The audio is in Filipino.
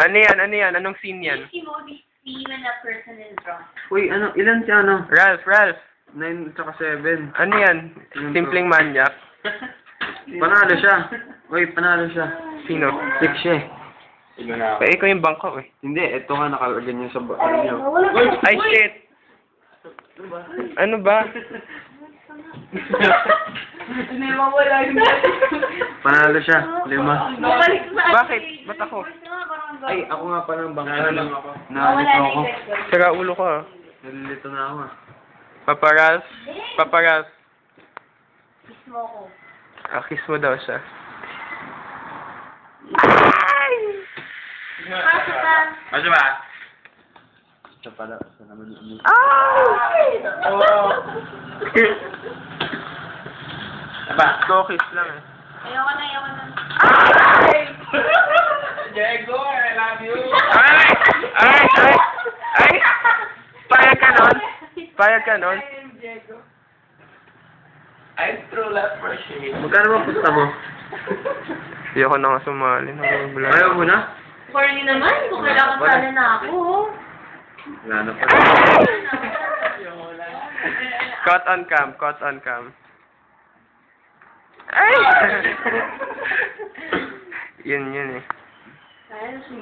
Ano yan? Ano yan? Anong scene yan? This emoji see when a person is drunk. Uy, ano, ilan si ano? Ralph, Ralph. 9 tsaka 7. Ano yan? Simpleng manyak. Panalo siya. Uy, panalo siya. Sino? 6 siya eh. Eh, ikaw yung bangko eh. Hindi, ito nga nakaganyan sa ano niya. Ay, shit! Ano ba? Panalo siya. 5. Bakit? Ba't ako? Ay, ako nga pala ang bangka. Wala Nalito na ako. yung Sira ulo ko ah. Nalilito na ako ah. Paparas. Paparas. Kiss mo ko. Kiss mo daw siya. Pasok ka. Ano ba? Ito pala. Ito naman yung Aba, go kiss lang eh. Ayoko na. Diego, I love you. Ay! Ay! Ay! Ay! Payag ka nun? Payag ka nun? I'm true love for shame. Magkano ba pusta mo? Hindi ako na nga sumali. Ayaw mo na? Corny naman. Kung kailangan sana na ako. Wala na pa. Caught on cam. Caught on cam. Ay! Yun eh. Ayun,